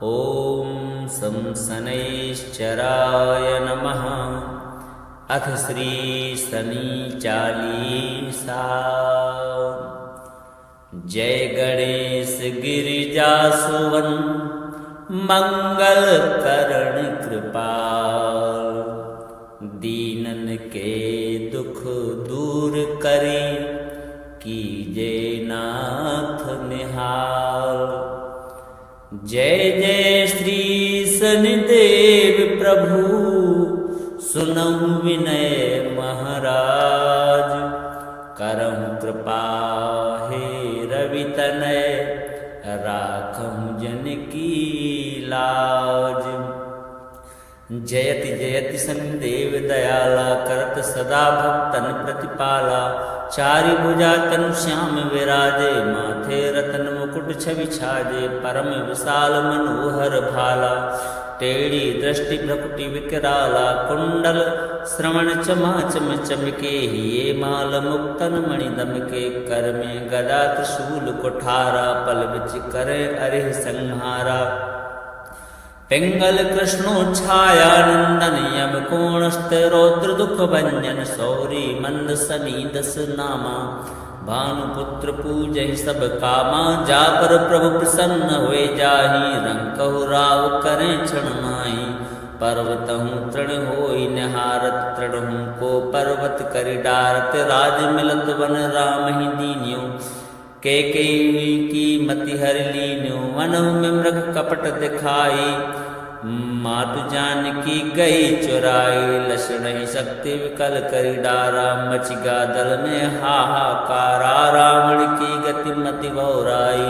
ॐ सं शनैश्चराय नमः। अथ श्री शनि चालीसा। जय गणेश गिरिजासुवन मंगल करण कृपाल। दीनन के दुख दूर करे कीजे नाथ निहाल। जय जय श्री शनिदेव प्रभु सुनहु विनय महाराज। करहु कृपा हे रवि तनय राखहु जन की लाज। जयति जयति शनिदेव दयाला करत सदा भक्तन प्रतिपाला। चारि भुजा तनु श्याम विराजे माथे रतन मुकुट छवि छाजे। परम विशाल मनोहर भाला टेढ़ी दृष्टि भ्रकुटि विकराला। कुंडल श्रवण चमाचम चमके ये माल मुक्तन मणि दमके। कर में गदा त्रिशूल कुठारा पल बिच करे अरिह संहारा। पिंगल कृष्णो छाया नंदन यम कोणस्थ रौद्र दुख भंजन। सौरी मंद सनी दस नामा भानुपुत्र पूजहि सब कामा। जा पर प्रभु प्रसन्न हुए जाहि रंकहु राव करें क्षण माहि। पर्वतहु तृण होई निहारत तृणहु को पर्वत करि डारत। राज मिलत वन राम ही दीन्यो कैकेयी की मति हर लीन्यो। वनहु में मृग कपट दिखाई मातु जानकी गई चुराई। लक्षण ही शक्ति विकल करि डारा मचि गा दल में हाहाकारा। रावण की गति मति बहुराई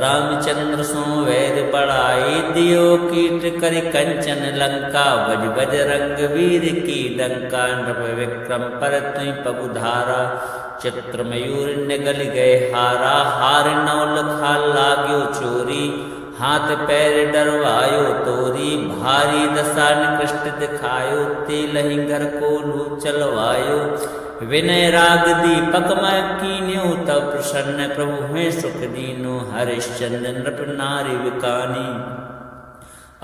रामचंद्र सो वैर बढ़ाई। दियो कीट करि कंचन लंका बज बज रंग वीर की डंका। नृप विक्रम पर तुई पगुधारा चित्र मयूर निगल गए हारा। हार नौल खा लाग्यो चोरी हाथ पैर डरवायो तोरी। भारी दशा निकृष्ट दिखायो तेलहि घर को लू चलवायो। विनय राग दीपक मैं कीन्यो तब प्रसन्न प्रभु हुए सुख दीनो। हरिश्चंद्र नृप नारी विकानी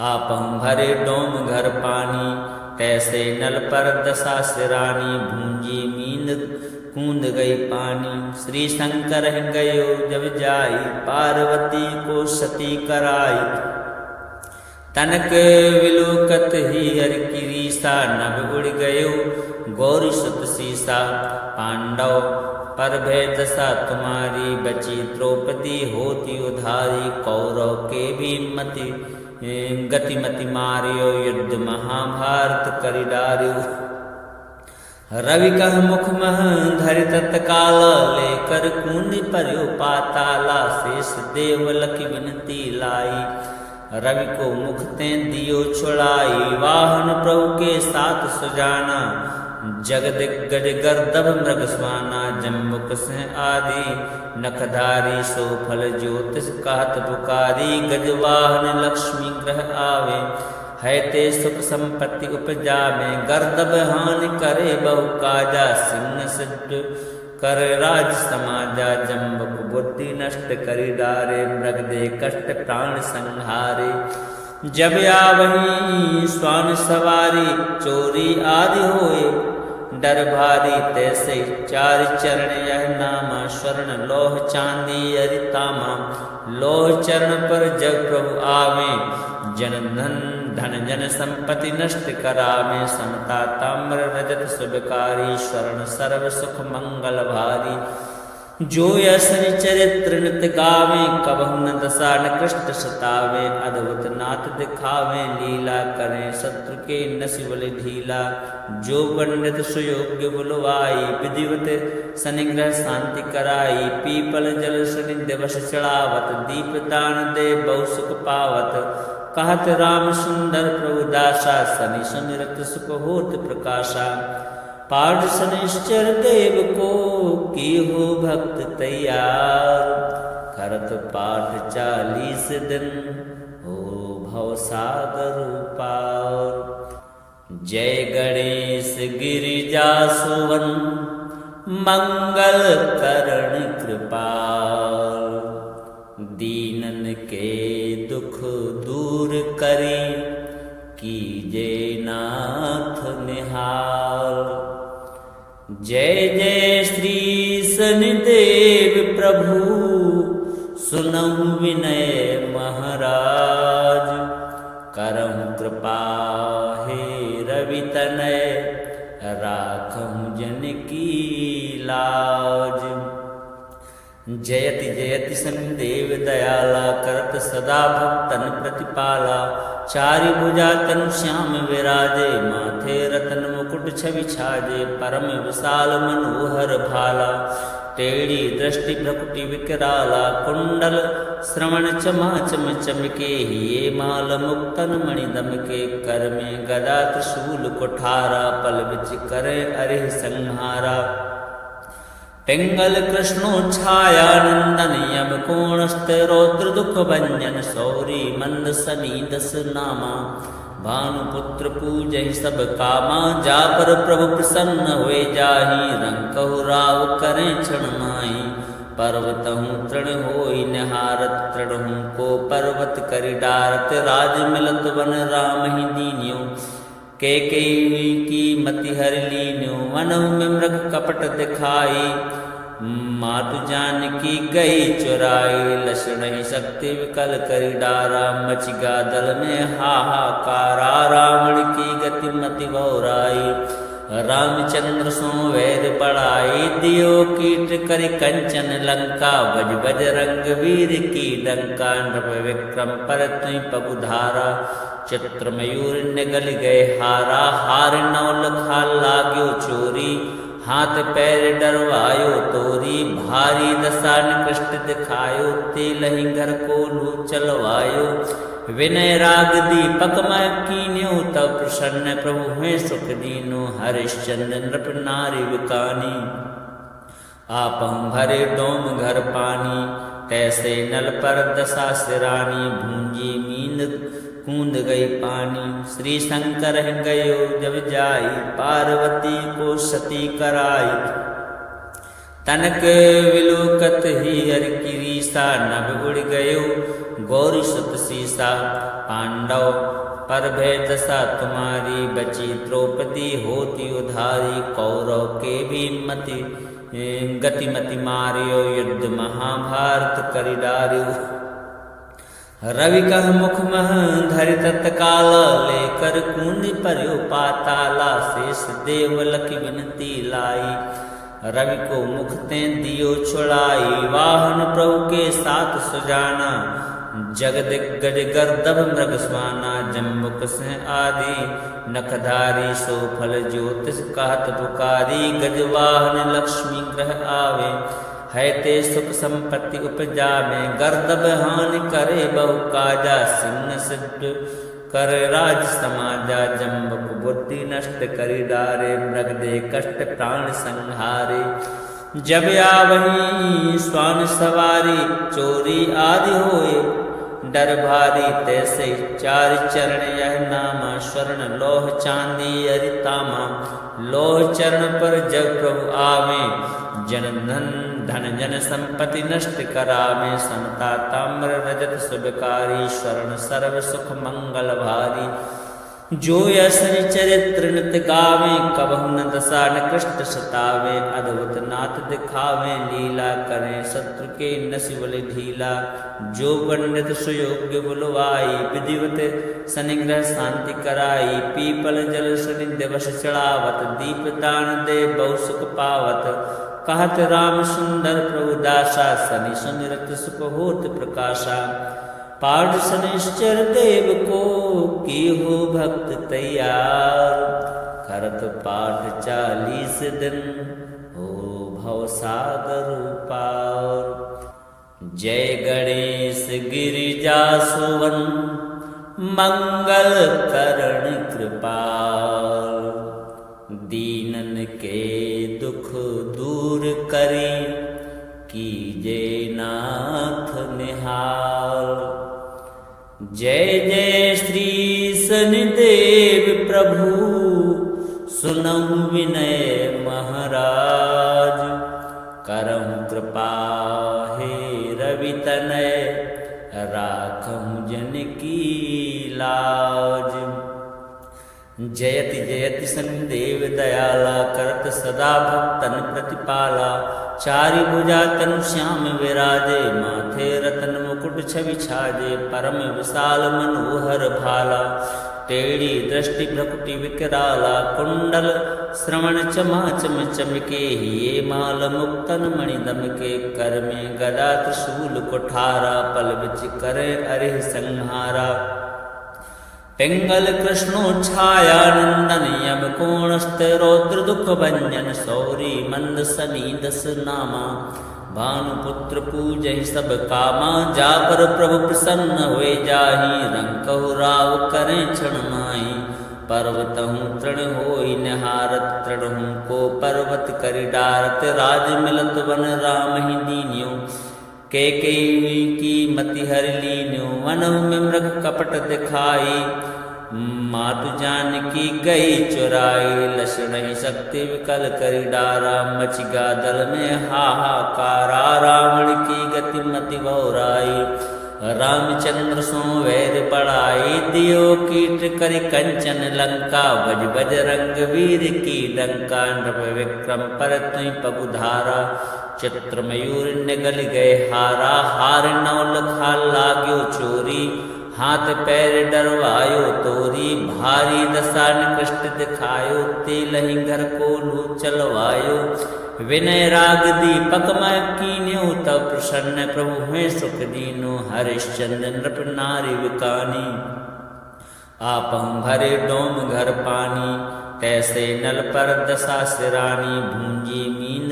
आपहु भरे डोम घर पानी। तैसे नल पर दशा सिरानी भूंजी मींद कूंद गई पानी। श्री शंकर गयो जब जाई पार्वती को सती कराई। तनक विलोकत ही हर की रीसा नभ उड़ गयो गौरी सुत सीसा। पांडव पर भय दशा तुम्हारी बची द्रौपदी होती उधारी। कौरव के भी मति गतिमति मारियो युद्ध महाभारत करि डार्यो। रवि कह मुख मह धरि तत्काल लेकर कूंदी पर्यो पाताला। शेष देव लखि विनती लाई रवि को मुख ते दियो छुड़ाई। वाहन प्रभु के साथ सुजाना जग दिग्गज गर्दभ मृग स्वाना। जम्बुक सिंह आदि नखधारी सो फल ज्योतिष कहत पुकारी। गजवाहन लक्ष्मी ग्रह आवे है ते सुख संपत्ति उपजावे। गर्दभ हानि करे बहु काजा सिंह सिद्ध कर राज समाजा। जम्बुक बुद्धि नष्ट करि डारे मृग दे कष्ट प्राण संहारे। जब आवही स्वान सवारी चोरी आदि होए डर भारी। तैसे चार चरण यह नामा स्वर्ण लोह चांदी अरितामा। लोह चरण पर जब प्रभु आवे जन धन जन संपत्ति नष्ट करावे। समता ताम्र रजत सुबकारी स्वर्ण सर्व सुख मंगल भारी। जो यशनि चरित्र नित गावे कबहु न दशा निकृष्ट सतावे। अद्भुत नाथ दिखावे लीला करें शत्रु के नसिबल ढीला। जो पंडित सुयोग्य बुलवाई विधिवत शनिग्रह शांति कराई। पीपल जल शनि दिवस चढ़ावत दीप दान दे बहु सुख पावत। कहत राम सुंदर प्रभु दासा शनि सुमिरत सुख होत प्रकाशा। पाठ शनिश्चर देव को की हो भक्त तैयार। करत पाठ 40 दिन हो भव सागर पार। जय गणेश गिरिजासुवन मंगल करण कृपाल। दीनन के दुख दूर करी, कीजे नाथ निहाल। जय जय श्री शनिदेव प्रभु, सुनहु विनय महाराज। करहु कृपा हे रवि तनय, राखहु जन की लाज। जयति जयति शनिदेव दयाला, करत सदा भक्तन प्रतिपाला। चारि भुजा तनु श्याम विराजे, माथे रतन मुकुट छवि छाजे। परम विशाल मनोहर भाला, टेढ़ी दृष्टि भ्रकुटि विकराला। कुंडल श्रवण चमाचम चमके, ये माल मुक्तन मणि दमके। कर में गदा त्रिशूल कुठारा, पल बिच करे अरे संहारा। पिंगल कृष्णो छाया नंदन, यम कोणस्थ रौद्र दुख भंजन। सौरी मंद सनी दस नामा, भानुपुत्र पूजहि सब कामा। जा पर प्रभु प्रसन्न हुए जाहि, रंकहु राव करें क्षण माहि। पर्वतहु तृण होई निहारत, तृणहु को पर्वत करि डारत। राज मिलत वन राम ही दीन्यो, कैकेयी की मति हर लीन्यो। वनहु में मृग कपट दिखाई, मातु जानकी गई चुराई। लक्षण ही शक्ति विकल करि डारा, मचि गा दल में हाहाकारा। रावण की गति मति बहुराई, रामचंद्र सो वैर बढ़ाई। दियो कीट करि कंचन लंका, बज बज रंग वीर की डंका। नृप विक्रम पर तुई पगुधारा, चित्र मयूर निगल गए हारा। हार नौ लखा लाग्यो चोरी, हाथ पैर डरवायो तोरी। भारी दशा निकृष्ट दिखायो, तेलहि घर को लू चलवायो। विनय राग दीपक मैं कीन्यो, तब प्रसन्न प्रभु हुए सुख दीनो। हरिश्चंद्र नृप नारी विकानी, आपहु भरे डोम घर पानी। तैसे नल पर दशा सिरानी, भूंजी मींद कूद गई पानी। श्री शंकर गयो जब जाई, पार्वती को सती कराई। तनक विलोकत ही हर की रीसा, नभ उड़ गयो गौरी सुत सीसा। पांडव पर भय दशा तुम्हारी, बची द्रौपदी होती उधारी। कौरव के भी मति गतिमति मारियो, युद्ध महाभारत करि डारियो। रवि कह मुख मह धरि तत्काला, लेकर कूद पर्यो पाताला। शेष देव लखि विनती लाई, रवि को मुख ते दियो छुड़ाई। वाहन प्रभु के साथ सुजाना, जगदिग्गज गर्दभ मृग स्वाना। जम्बुक सिंह आदि नखधारी, सो फल ज्योतिष कहत पुकारी। गजवाहन लक्ष्मी ग्रह आवे, है ते सुख संपत्ति उपजावे। गर्दभ हानि करे बहु काजा, सिंह सिद्ध कर राज समाजा। जम्बुक बुद्धि नष्ट करि डारे, मृग दे कष्ट प्राण संहारे। जब आवही स्वान सवारी, चोरी आदि होए डर भारी। तैसे चार चरण यह नामा, स्वर्ण लोह चांदी अरितामा। लोह चरण पर जब प्रभु आवे, जन धन जन संपत्ति नष्ट करावे। समता ताम्र रजत सुबकारी, स्वर्ण सर्व सुख मंगल भारी। जो यशनि चरित्र नित गावे, कबहु न दशा निकृष्ट सतावे। अद्भुत नाथ दिखावे, लीला करें शत्रु के नसिबल ढीला। जो पंडित सुयोग्य बुलवाई, विधिवत शनिग्रह शांति कराई। पीपल जल शनि दिवस चढ़ावत, दीप दान दे बहु सुख पावत। कहत राम सुंदर प्रभु दासा, शनि सुमिरत सुख होत प्रकाशा। पाठ शनिश्चर देव को की हो भक्त तैयार। करत पाठ 40 दिन, हो भव सागर पार। जय गणेश गिरिजा सुवन, मंगल करण कृपाल। दीनन के दुख दूर करी, कीजे नाथ निहाल। जय जय श्री शनिदेव प्रभु, सुनहु विनय महाराज। करहु कृपा हे रवि तनय, राखहु जन की लाज। जयति जयति शनिदेव दयाला, करत सदा भक्तन प्रतिपाला। चारि भुजा तनु श्याम विराजे, माथे रतन मुकुट छवि छाजे। परम विशाल मनोहर भाला, टेढ़ी दृष्टि भ्रकुटि विकराला। कुंडल श्रवण चमाचम चमके, ये माल मुक्तन मणि दमके। कर में गदा त्रिशूल कुठारा, पल बिच करे अरिह संहारा। पिंगल कृष्णो छाया नंदन, यम कोणस्थ रौद्र दुख भंजन। सौरी मंद सनी दस नामा, भानुपुत्र पूजहि सब कामा। जा पर प्रभु प्रसन्न होए जाहि, रंकहु राव करें क्षण माहि। पर्वतहु तृण होई निहारत, तृणहु को पर्वत करि डारत। राज मिलत वन राम ही दीन्यो, कैकेयी की मति हरि लीन्यो। वनहु में मृग कपट दिखाई, मातु जानकी गई चुराई। लक्षण ही शक्ति विकल करि डारा, मचिगा दल में हाहाकारा। रावण की गति मति बहुराई, रामचंद्र सो वैर बढ़ाई। दियो कीट करि कंचन लंका, बज बज रंग वीर की डंका। नृप विक्रम पर तुई पगुधारा, चित्र मयूर निगल गए हारा। हार नौ लखा लाग्यो चोरी, हाथ पैर डरवायो तोरी। भारी दशा निकृष्ट दिखायो, तेलहि घर को लू चलवायो। विनय राग दीपक मैं कीन्यो, तब प्रसन्न प्रभु हुए सुख दीनो। हरिश्चंद्र नृप नारी विकानी, आपहु भरे डोम घर पानी। तैसे नल पर दशा सिरानी, भूंजी मींद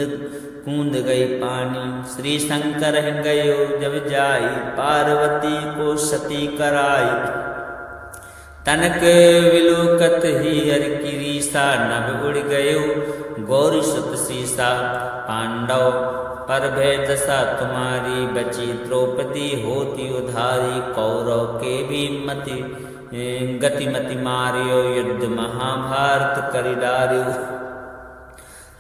कूद गई पानी। श्री शंकर गयो जब जाई, पार्वती को सती कराई। तनक विलोकत ही हरि की रीसा, नभ उड़ गयो गौरी सुत सीसा। पांडव पर भय दशा तुम्हारी, बची द्रौपदी होती उधारी। कौरव के भी मति गतिमति मारियो, युद्ध महाभारत करि डारियो।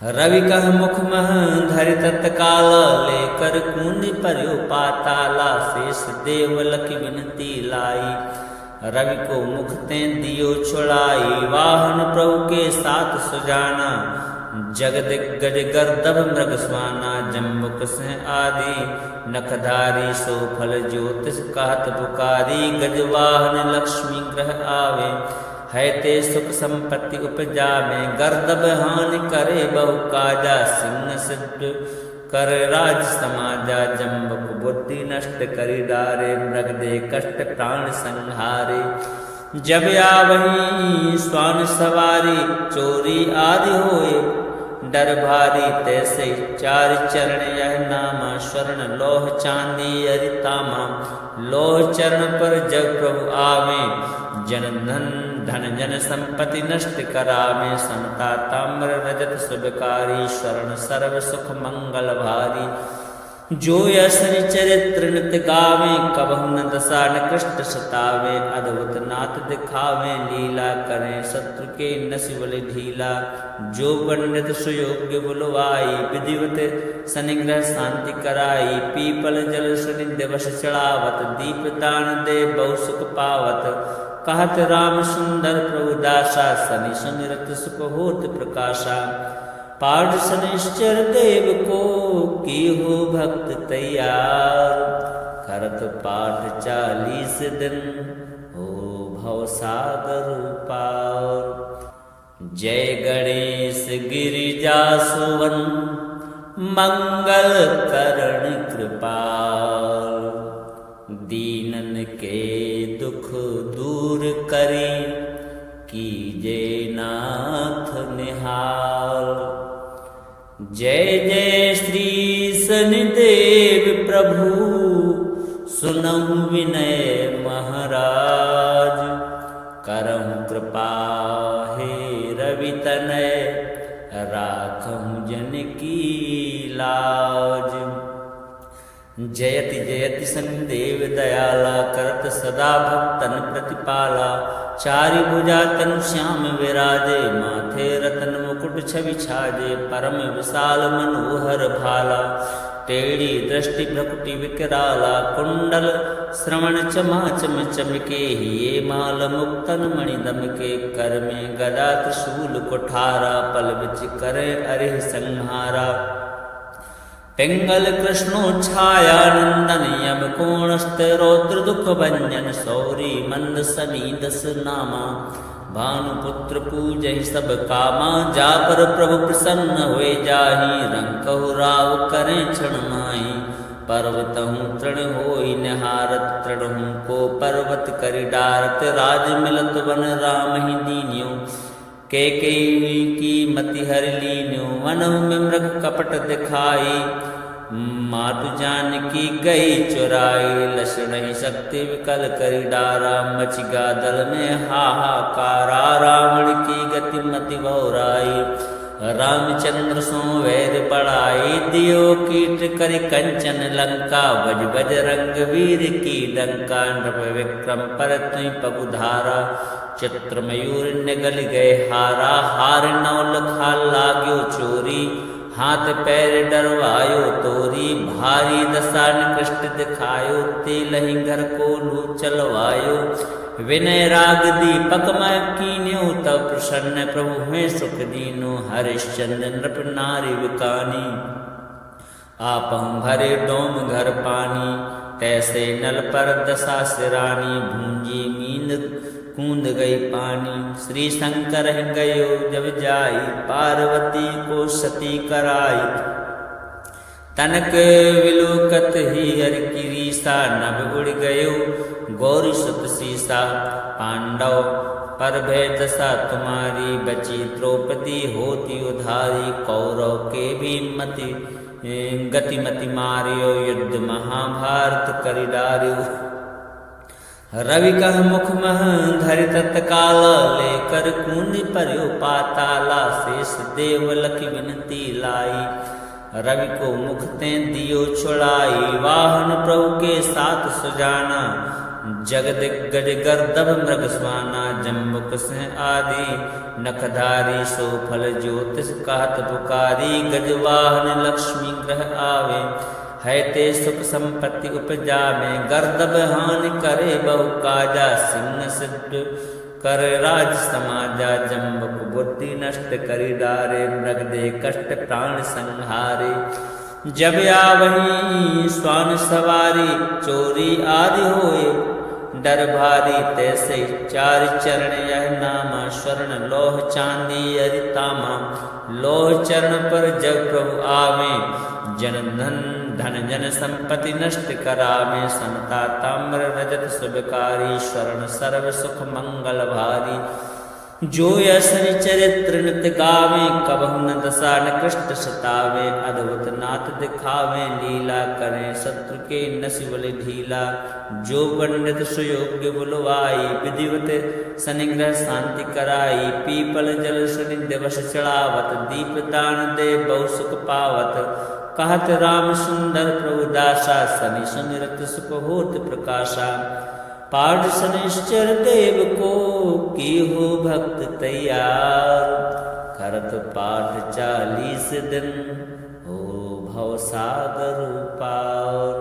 रवि कह मुख मह धरि तत्काल, लेकर कूंद पर्यो पाताला। शेष देव लखि विनती लाई, रवि को मुख ते दियो छुड़ाई। वाहन प्रभु के साथ सुजाना, जगदिग्गज गर्दभ मृग स्वाना। जम्बुक से आदि नखधारी, सो फल ज्योतिष कहत पुकारी। गजवाहन लक्ष्मी ग्रह आवे, है ते सुख संपत्ति उपजावे। गर्दभ हानि करे बहु काजा, सिंह सिद्ध कर राज समाजा। जम्बुक बुद्धि नष्ट करि डारे, मृग दे कष्ट प्राण संहारे। जब आवही स्वान सवारी, चोरी आदि होए डर भारी। तैसे चार चरण यह नामा, स्वर्ण लोह चांदी अरितामा। लोह चरण पर जब प्रभु आवे, जन धन जन संपत्ति नष्ट करावे। समता ताम्र रजत शुभकारी, स्वर्ण सर्व सुख मंगल भारी। जो यशनि चरित्र नित गावे, कबहु न दशा निकृष्ट सतावे। अद्भुत नाथ दिखावे, लीला करें शत्रु के नसिबल ढीला। जो पंडित सुयोग्य बुलवाई, विधिवत शनिग्रह शांति कराई। पीपल जल शनि दिवस चढ़ावत, दीप दान दे बहु सुख पावत। कहत राम सुंदर प्रभु दासा, शनि सुमिरत सुख होत प्रकाशा। पाठ शनिश्चर देव को की हो भक्त तैयार। करत पाठ 40 दिन, हो भव सागर पार। जय गणेश गिरिजासुवन, मंगल करण कृपाल। दीनन के दुख दूर करी, कीजे नाथ निहाल। जय जय श्री शनिदेव प्रभु, सुनहु विनय महाराज। करहु कृपा हे रवि तनय, राखहु जन की लाज। जयति जयति सन्देव दयाला करत सदा भक्तन प्रतिपाला चारि भुजा तनु श्याम विराजे माथे रतन मुकुट छवि छाजे परम विशाल मनोहर भाला टेढ़ी दृष्टि भ्रकुटि विकराला कुंडल श्रवण चमा चम चमके ये माल मुक्तन मणि दमके कर में गदा त्रिशूल कुठारा पल बिच करे अरे संहारा पिंगल कृष्णो छाया नंदन यम कोणस्त रौद्र दुख भंजन सौरी मंद सनी दस नामा भानुपुत्र पूजहि सब कामा जा पर प्रभु प्रसन्न हुए जाहि रंकहु राव करें क्षण माहि पर्वतहु तृण होई निहारत तृणहु को पर्वत करि डारत राज मिलत वन राम ही दीन्यो के की मति हर लीन्यो वनहु में मृग कपट दिखाई मातु जानकी गई चुराई लक्षण ही शक्ति विकल करी डारा मचिगा दल में हाहाकारा रावण की गति मति बहुराई रामचंद्र सो वैर पड़ाई दियो कीट करि कंचन लंका बज बज रंग वीर की डंका नृप विक्रम पर तुई पगुधारा चित्र मयूर निगल गए हारा हार नौल खा लाग्यो चोरी हाथ पैर डरवायो तोरी भारी दशा निकृष्ट दिखायो तेलहि घर को लू चलवायो विनय राग दीपक मैं कीन्यो तब प्रसन्न प्रभु में सुख दीनो हरिश्चंद्र नृप नारी विकानी आपहु भरे डोम घर पानी तैसे नल पर दशा सिरानी भूंजी मींद कूद गई पानी श्री शंकर गयो जब जाई पार्वती को सती कराई तनक विलोकत ही हर की रीसा नभ उड़ गयो गौरी सुत सीसा पांडव पर भय दशा तुम्हारी बची द्रौपदी होती उधारी कौरव के भी मति गतिमति मारियो युद्ध महाभारत करि डार्यो रवि कह मुख मह धरि तत्काल लेकर कूंद पर्यो पाताला शेष देव लख विनती लाई रवि को मुख ते दियो छुड़ाई वाहन प्रभु के साथ सुजाना जगदिग्गज गर्दभ मृग स्वाना जम्बुक से आदि नखधारी सो फल ज्योतिष कहत पुकारी गजवाहन लक्ष्मी ग्रह आवे है ते सुख संपत्ति उपजा में गर्दभ हानि करे बहु काजा सिंह सिद्ध कर राज समाजा जम्बुक बुद्धि नष्ट करि डारे मृग दे कष्ट प्राण संहारे जब आवही स्वान सवारी चोरी आदि होए डर भारी तैसे चार चरण यह नामा स्वर्ण लोह चांदी अरितामा लोह चरण पर जब प्रभु आवे जन धन जन संपत्ति नष्ट करावे समता ताम्र रजत शुभकारी स्वर्ण सर्व सुख मंगल भारी जो असनि चरित्र नित गावे कबहु न दशा न कृष्ट सतावे अद्भुत नाथ दिखावे लीला करें शत्रु के नसिबल ढीला जो पंडित सुयोग्य बुलवाई विधिवत सनिग्रह शांति कराई पीपल जल सनि दिवस चढ़ावत दीप दान दे बहु सुख पावत कहत राम सुंदर प्रभु दासा सनि सुनिरत सुख होत प्रकाशा पाठ शनिश्चर देव को की हो भक्त तैयार करत पाठ 40 दिन हो भव सागर पार।